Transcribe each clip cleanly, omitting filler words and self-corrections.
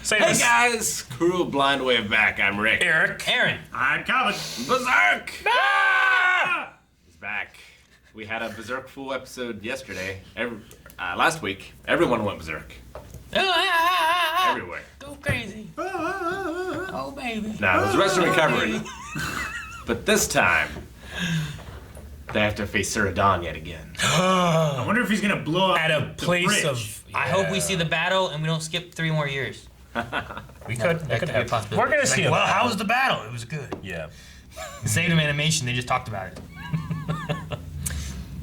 Save Hey us. guys, crew of Blind Wave back. I'm Rick. Eric. Aaron. I'm Calvin. Berserk! Ah! He's back. We had a Berserk full episode yesterday. Last week, everyone went Berserk. Everywhere. Go crazy. Oh, baby. Now, it was rest and recovery. But this time, they have to face Suradan yet again. I wonder if he's gonna blow up At a the place bridge. of. I hope we see the battle and we don't skip 3 more years. We could. That That could could be a happen. possibility. We're gonna It's see like, a well, battle. how was the battle? It was good. Yeah. Saved him animation. They just talked about it.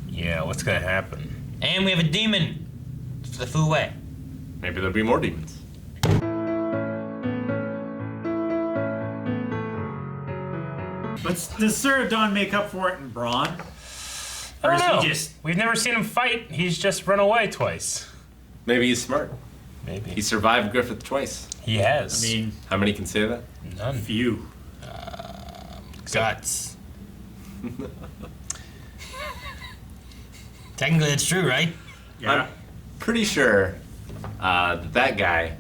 Yeah. What's gonna happen? And we have a demon for the Fu Wei. Maybe there'll be more demons. But does Suradan make up for it in brawn? I Or don't is know. he just... We've never seen him fight. He's just run away twice. Maybe he's smart. Maybe. He survived Griffith twice. He has. I mean, How many can say that? none. few. Guts. Technically, it's true, right? Yeah. I'm pretty sure that guy,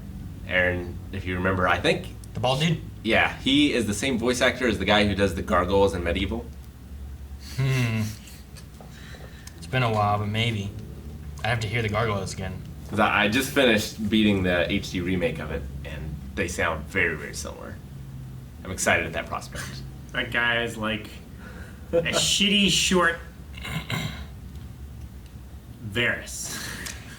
Aaron, if you remember, I think, The bald dude? yeah, he is the same voice actor as the guy who does the gargoyles in Medieval. It's been a while, but maybe. I have to hear the gargoyles again. 'Cause I just finished beating the HD remake of it, and they sound very, very similar. I'm excited at that prospect. That guy is like a shitty short Varys.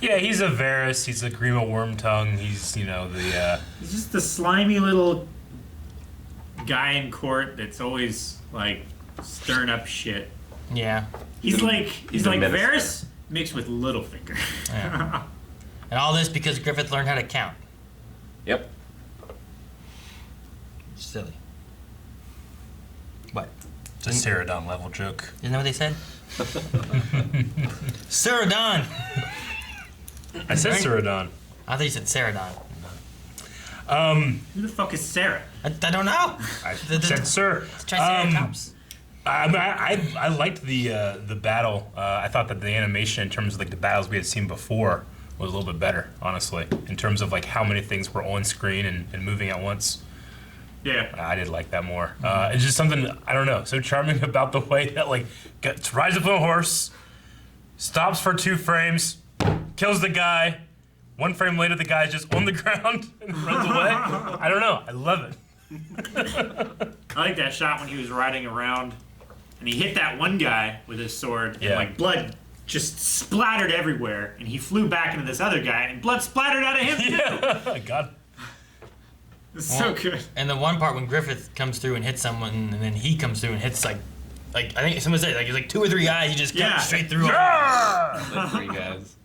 Yeah, he's a Varys. He's a Grima Wormtongue. He's, you know, the. He's just the slimy little guy in court that's always like stirring up shit. Yeah. He's The- like he's the minister. Varys mixed with Littlefinger. Yeah. And all this because Griffith learned how to count. Yep. Silly. What? It's a Saradan level joke. Isn't that what they said? Suradan! I said Right. Saradan. I thought you said Saradon. Who the fuck is Sarah? I don't know. I The- said sir. Triceratops. I liked the battle. I thought that the animation in terms of like the battles we had seen before was a little bit better, honestly, in terms of like how many things were on screen and moving at once. Yeah. I did like that more. It's just something, I don't know, so charming about the way that like rides up on a horse, stops for 2 frames, kills the guy. 1 frame later, the guy's just on the ground and runs away. I don't know. I love it. I like that shot when he was riding around and he hit that one guy with his sword Yeah. and like blood just splattered everywhere and he flew back into this other guy and blood splattered out of him too. Yeah. God. It's so good. And the one part when Griffith comes through and hits someone, and then he comes through and hits like I think someone said like it's like 2 or 3 guys. He just Yeah. cut straight through. Like 3 guys.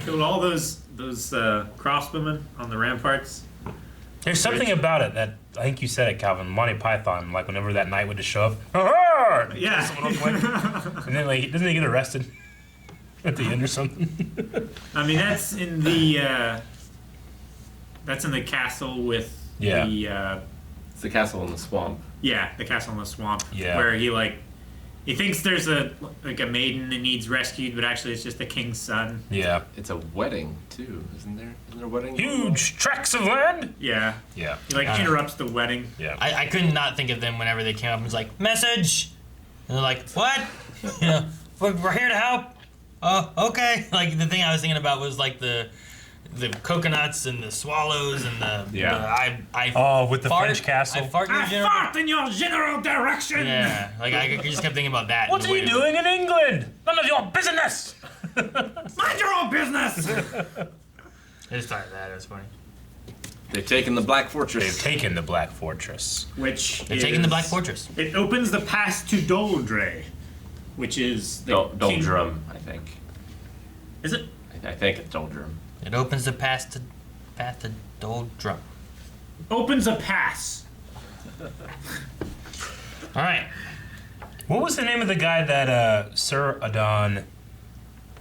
Killed all those crossbowmen on the ramparts. There's something about it that I think you said it, Calvin. Monty Python, like whenever that knight would just show up, and he Yeah. kills someone real quick. And then like doesn't he get arrested at the end or something? I mean that's in the castle with Yeah. It's the castle in the swamp. the castle in the swamp. Yeah. Where he thinks there's a maiden that needs rescued, but actually it's just the king's son. Yeah. It's a wedding, too, isn't there? Isn't there a wedding? Huge tracts of land. Yeah. Yeah. He interrupts the wedding. Yeah. I could not think of them whenever they came up and was like message, and they're like what? You know, we're here to help. Oh, okay. Like the thing I was thinking about was like the coconuts and the swallows and the Yeah. I with the fart, French castle. I fart in your I general. fart in your general direction. Yeah, like I just kept thinking about that. What and are the you way- doing in England? None of your business. Mind your own business. I just thought of that. It was funny. They've taken the Black They've Fortress. taken the Black Fortress. Which They're taking the Black Fortress. It opens the pass to Doldre, which is the king- Doldrum, I think. Is it? I think it's Doldrum. It opens the path to Doldrum. Opens a pass. All right. What was the name of the guy that Sir Adon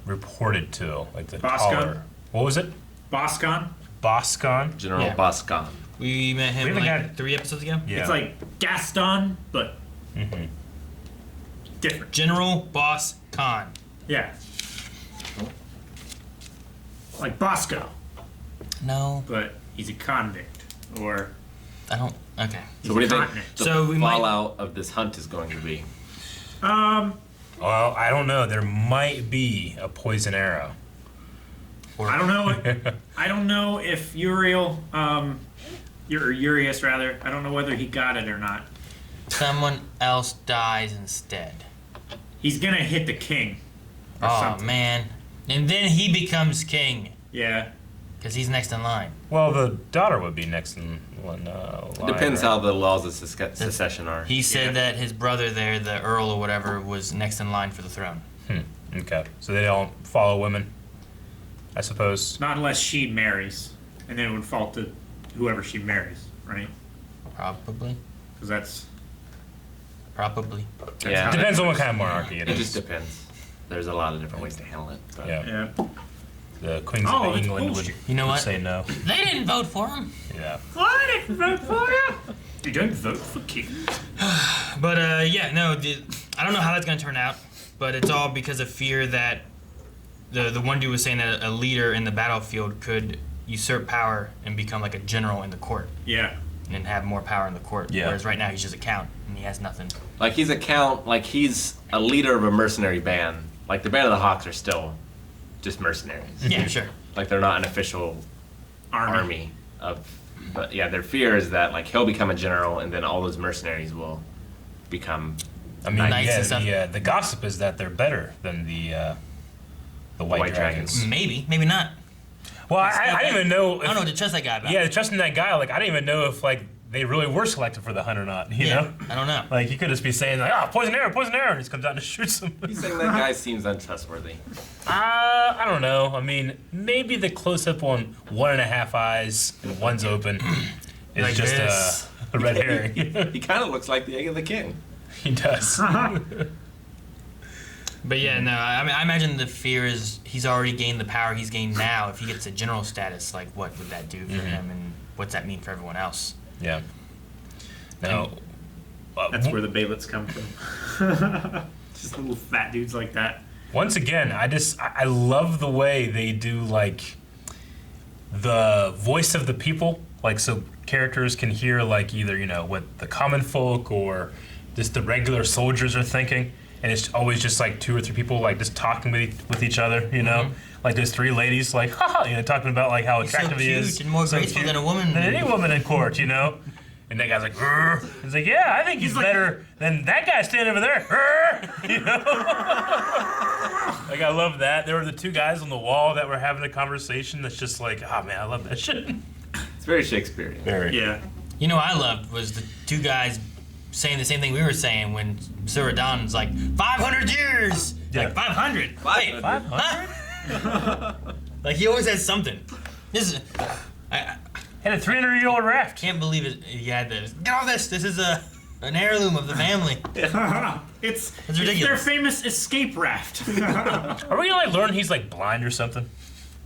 reported to? Like the Boscan? taller. What was it? Boscon. Boscon? General Yeah. Boscan. We met him We haven't like had- 3 episodes ago. Yeah. It's like Gaston, but different. General Boss Khan. Yeah. Like Bosco, No. but he's a convict, or I don't. Okay. So what do you think continent. the So we might- fallout of this hunt is going to be? Well, I don't know. There might be a poison arrow. I don't know. I don't know if Uriel, Urias rather. I don't know whether he got it or not. Someone else dies instead. He's gonna hit the king. Or Oh something. man. And then he becomes king Yeah. because he's next in line. Well, the daughter would be next in line. It depends how the laws of secession are. He said Yeah. that his brother there, the Earl or whatever, was next in line for the throne. Okay, so they don't follow women, I suppose. Not unless she marries, and then it would fall to whoever she marries, right? Probably. Because that's Probably. Yeah. Depends on what kind of monarchy it It is. just depends. There's a lot of different ways to handle it. But Yeah. yeah. The queens Oh, of that's England would bullshit. You know what? say no. They didn't vote for him. Yeah. I didn't vote for you. You don't vote for king. But yeah, no, I don't know how that's gonna turn out, but it's all because of fear that the one dude was saying that a leader in the battlefield could usurp power and become like a general in the court Yeah. and have more power in the court. Yeah. Whereas right now he's just a count and he has nothing. like he's a count, like he's a leader of a mercenary band. Like the Band of the Hawks are still just mercenaries. Yeah, sure. Like they're not an official army of. But yeah, their fear is that like he'll become a general, and then all those mercenaries will become. I mean, Knights and stuff. the gossip is that they're better than the White Dragons. Maybe, maybe not. Well, I didn't even know. I don't know what to trust that guy about. Yeah, trusting that guy, like I didn't even know if like they really were selected for the hunt or not. You know, I don't know. like you could just be saying like, "Oh, poison arrow," and he just comes out and shoots him. He's saying that guy seems untrustworthy. I don't know. I mean, maybe the close up on 1.5 eyes and one's open is Like just this. a red herring. He kind of looks like the egg of the king. He does. But yeah, no, I mean, I imagine the fear is he's already gained the power he's gained now. If he gets a general status, like what would that do for him, and what's that mean for everyone else? Yeah. No. That's where the Baylets come from. Just little fat dudes like that. Once again, I love the way they do like the voice of the people, like so characters can hear like either what the common folk or just the regular soldiers are thinking, and it's always just like 2 or 3 people like just talking with each other, like there's 3 ladies like talking about like how He's so attractive he is, cute and more so graceful cute than a woman. than any woman in court, And that guy's like, "Grr." He's like, yeah, I think he's like- better than that guy standing over there. Grr. Like, I love that. There were the 2 guys on the wall that were having a conversation that's just like, oh man, I love that shit. It's very Shakespearean. Very. Yeah. You know what I loved was the 2 guys saying the same thing we were saying when Suradon's like 500 years, Yeah. like 500. Wait, 500? like he always has something. This is. I And a 300-year-old raft. can't believe it. He had this. Get off this. This is an heirloom of the family. It's their ridiculous. famous escape raft. Are we gonna like learn he's like blind or something?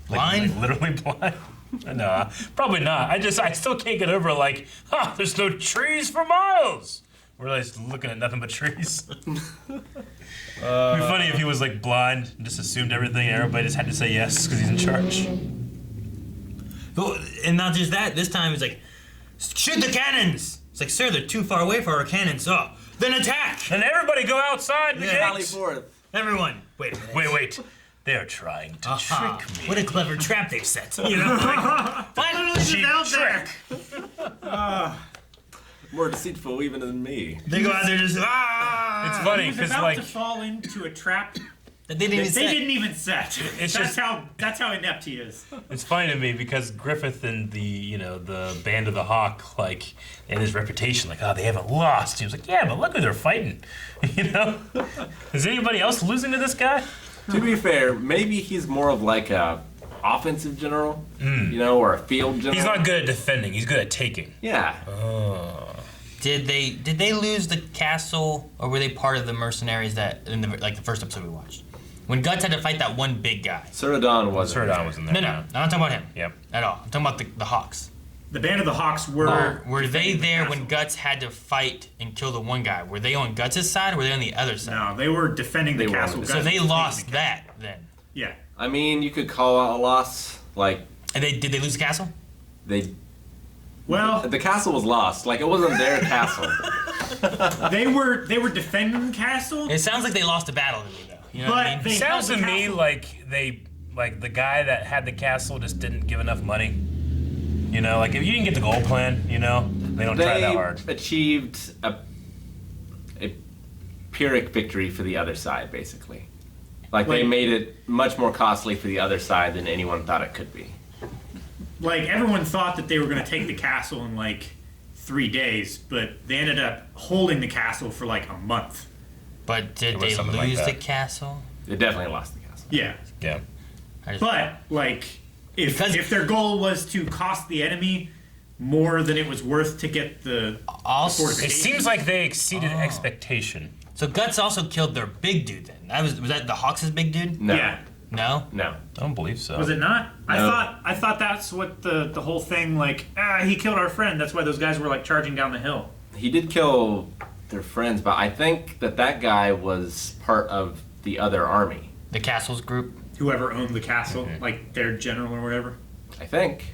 Blind? Like literally blind? No, probably not. I still can't get over like, there's no trees for miles. We're like looking at nothing but trees. It'd be funny if he was like blind and just assumed everything and everybody just had to say yes because he's in charge. Oh, and not just that. This time he's like, shoot the cannons. It's like, sir, they're too far away for our cannons. Oh, then attack. And everybody go outside the Sally gates. forth. Everyone. Wait a minute. Wait. They're trying to Aha. trick me. What a clever trap they've set. You know? Like, what? Cheap out there. trick. More deceitful even than me. They go out there just, It's funny He's because about like to fall into a trap that they didn't even they set. didn't even set. It's that's just- how inept he is. it's funny to me because Griffith and the Band of the Hawk like and his reputation like they haven't lost. He was like yeah but look who they're fighting. Is anybody else losing to this guy? To be fair, maybe he's more of like a offensive general, or a field general. He's not good at defending. He's good at taking. Yeah. Did they lose the castle, or were they part of the mercenaries that in the first episode we watched? When Guts had to fight that one big guy. Suradon wasn't. Suradon was in there. No, I'm not talking about him. Yep. At all. I'm talking about the Hawks. The Band of the Hawks were. Were they defending the there castle. when Guts had to fight and kill the one guy? Were they on Guts' side, or were they on the other side? No, they were defending the They were on castle. the- So Guts they was lost taking the that then. Yeah. I mean, you could call out a loss. Like And did they lose the castle? they Well, The castle was lost. Like, it wasn't their castle. they were defending the castle. It sounds like they lost a battle to me, though. You know what I But mean? they- Sounds to held the me castle. like the guy that had the castle just didn't give enough money. You know, like if you didn't get the gold plan, you know, they don't try that hard. They achieved a Pyrrhic victory for the other side, basically. Like, they Wait. made it much more costly for the other side than anyone thought it could be. Like, everyone thought that they were going to take the castle in like 3 days, but they ended up holding the castle for like a month. But did It was they something like lose the that. castle? They definitely lost the castle. Yeah. Yeah. I just, But like, Because- if their goal was to cost the enemy more than it was worth to get the also, It fortification- seems like they exceeded expectation. so Guts also killed their big dude then. Was that the Hawks' big dude? No. Yeah. No? No. I don't believe so. Was it not? No. I thought that's what the whole thing, like, he killed our friend. That's why those guys were like charging down the hill. He did kill their friends, but I think that guy was part of the other army. The castle's group? Whoever owned the castle, like their general or whatever. I think.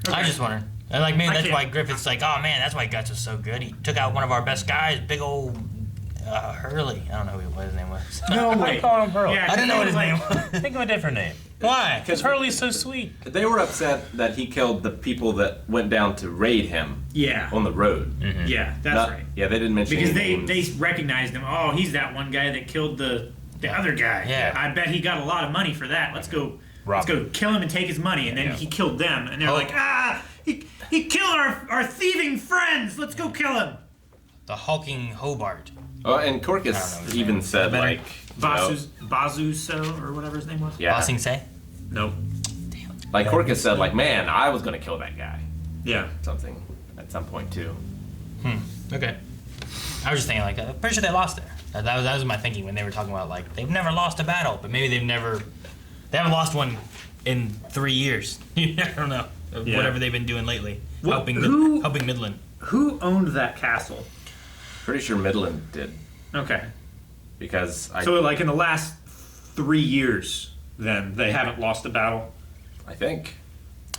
I was just wondering. And like maybe I that's can't- why Griffith's like, oh man, that's why Guts was so good. He took out one of our best guys, big old Hurley. I don't know what his name was. No I way. call him Hurley. I didn't know what his name was. Think of a different name. Why? Because Hurley's so sweet. They were upset that he killed the people that went down to raid him Yeah. on the road. Yeah, that's Not- right. Yeah, they didn't mention Because any they names. recognized him. Oh, he's that one guy that killed the other guy. Yeah. I bet he got a lot of money for that. Let's go. Rob Let's go kill him and take his money. And then Yeah. he killed them. And they're Oh. like, he killed our thieving friends. Let's go kill him. The hulking Hobart. Oh, and I don't know Corcus his even name. said, Better. like, you know, Bazuso or whatever his name was. yeah, Bossing say? Nope. like Corcus said, like, man, I was gonna kill that guy. Yeah. Something at some point too. Okay. I was just thinking like, I'm pretty sure they lost there. That was my thinking when they were talking about like they've never lost a battle, but maybe they haven't lost one in 3 years. I don't know. Yeah. Whatever they've been doing lately, Well, helping Midland. Who owned that castle? Pretty sure Midland did Okay. because I So like in the last 3 years, then they haven't lost a battle. think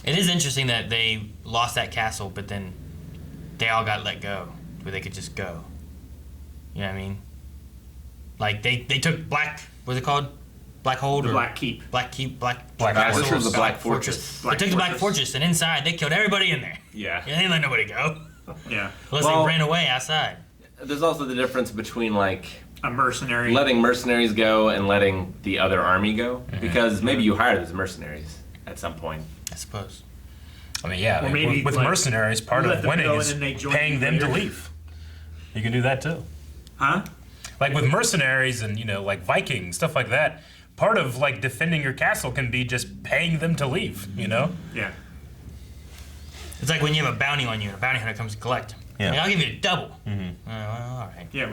It is interesting that they lost that castle, but then they all got let go, where they could just go. You know what I mean? Like they took what's it called? Black Hold The or Black Keep. Black Keep, Black Fortress. This was the Black Fortress. Fortress. Black They took the Black Fortress. Fortress, and inside they killed everybody in there. Yeah. Yeah, they didn't let nobody go Yeah. unless Well- they ran away outside. There's also the difference between like A mercenary. letting mercenaries go and letting the other army go because maybe you hired those mercenaries at some point. I suppose. I mean, yeah. Or maybe, with like, mercenaries, part you let of them winning go is and then they join paying you them to later. leave. You can do that too. Huh? Like with mercenaries and like Vikings, stuff like that. Part of like defending your castle can be just paying them to leave. You know. Yeah. It's like when you have a bounty on you, and a bounty hunter comes to collect. Yeah. Like, I'll give you a double. Well, all right. Yeah.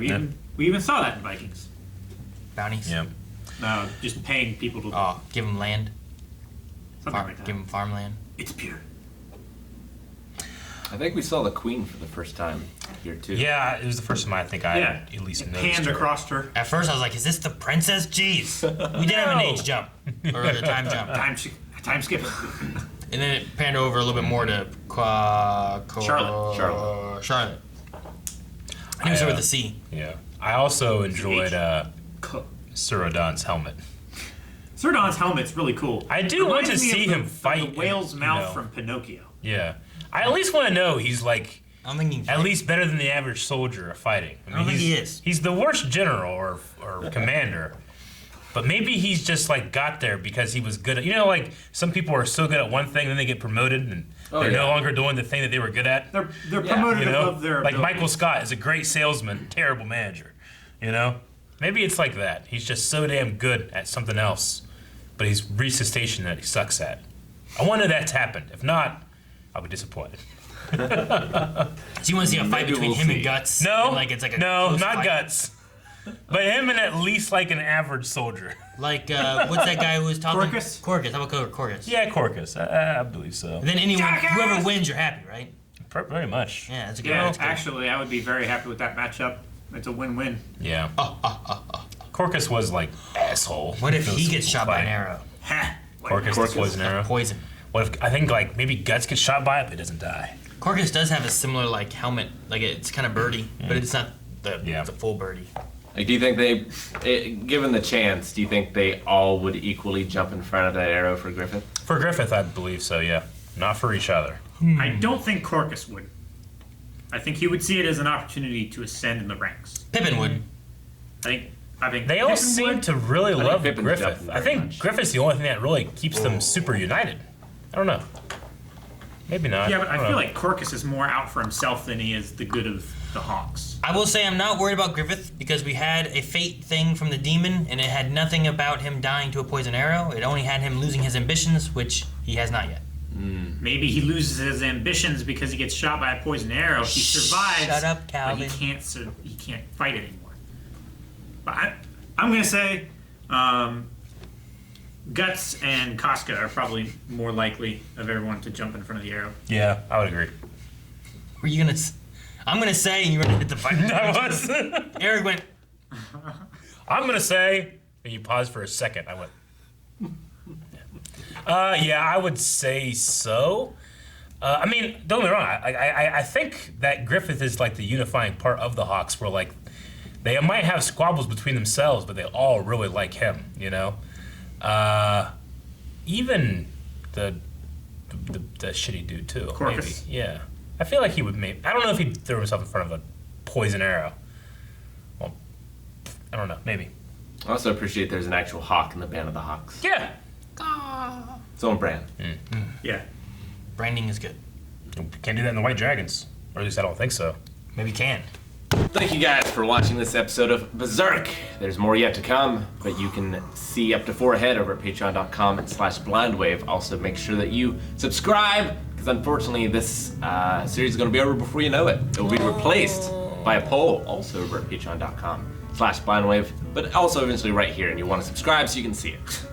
We even saw that in Vikings. Bounties. Yeah. No, just paying people to Oh, give them land. something like that. Give them farmland. It's pure. I think we saw the Queen for the first time here too. Yeah, it was the first time I think I Yeah. at least noticed Hand her. across her. At first, I was like, "Is this the princess?" Jeez, we did have an age jump or a time jump, Time skip. and then it panned over a little bit more to Charlotte. Charlotte. I knew it was over the sea. Yeah. I also enjoyed Co- Surodon's helmet. Sir helmet's really cool. I do want to Reminds me see of him fight, the whale's you mouth know. from Pinocchio. Yeah. I at least want to know he's like I'm thinking at least better than the average soldier of fighting. I don't think he's, he is. He's the worst general or commander. But maybe he's just like got there because he was good at, like some people are so good at one thing, then they get promoted and they're no yeah. longer doing the thing that they were good at. They're Yeah, promoted You know, above their like ability. Michael Scott is a great salesman, terrible manager. Maybe it's like that. He's just so damn good at something else, but he's reached a station that he sucks at. I wonder if that's happened. If not, I'll be disappointed. So you want to see a fight Maybe between we'll him see. and Guts? No, And, like it's like a no, close not fight? Guts, but him and at least like an average soldier. Like what's that guy who was talking? Corcus? Corcus. How about Corcus? Yeah, Corcus. I believe so. And then Jackass! whoever wins, you're happy, right? Very much. Yeah, that's a good. Yeah, that's good. actually, I would be very happy with that matchup. It's a win-win. Yeah. Corcus was like asshole. What if It he was gets a shot by an fight. arrow? Ha! Corcus, Corcus. the poison arrow. Poison. What if I think like maybe Guts gets shot by it but doesn't die? Corcus does have a similar like helmet, like it's kind of birdie, but it's not the full birdie. Like, do you think given the chance, do you think they all would equally jump in front of that arrow for Griffith? For Griffith, I believe so. Yeah, not for each other. I don't think Corcus would. I think he would see it as an opportunity to ascend in the ranks. Pippin would. I think They all Pippin seem would. to really love Pippin's Griffith. jumping I very think much. Griffith's the only thing that really keeps them super united. I don't know. Maybe not. Yeah, but I don't feel know. like Corcus is more out for himself than he is the good of the Hawks. I will say I'm not worried about Griffith because we had a fate thing from the demon, and it had nothing about him dying to a poison arrow. It only had him losing his ambitions, which he has not yet. Maybe he loses his ambitions because he gets shot by a poison arrow. He survives. Shut up, But Calvin. he can't fight anymore. But I'm gonna say, Guts and Casca are probably more likely of everyone to jump in front of the arrow. Yeah, I would agree. Were you gonna? I'm gonna say, and you're gonna hit the button. I was. Eric went. I'm gonna say, and you paused for a second. I went. Yeah, I would say so. I mean, don't get me wrong. I think that Griffith is like the unifying part of the Hawks, where like they might have squabbles between themselves, but they all really like him. You know, even the shitty dude too. Corcus? Maybe. Yeah, I feel like he would maybe. I don't know if he'd throw himself in front of a poison arrow. Well, I don't know. Maybe. I also appreciate there's an actual hawk in the band of the Hawks. Yeah. Its own brand. Yeah. Branding is good. Can't do that in the White Dragons, or at least I don't think so. Maybe can. Thank you guys for watching this episode of Berserk. There's more yet to come, but you can see up to 4 ahead over at patreon.com/blindwave. Also, make sure that you subscribe, because unfortunately this series is going to be over before you know it. It will be replaced by a poll, also over at patreon.com/blindwave, but also eventually right here, and you want to subscribe so you can see it.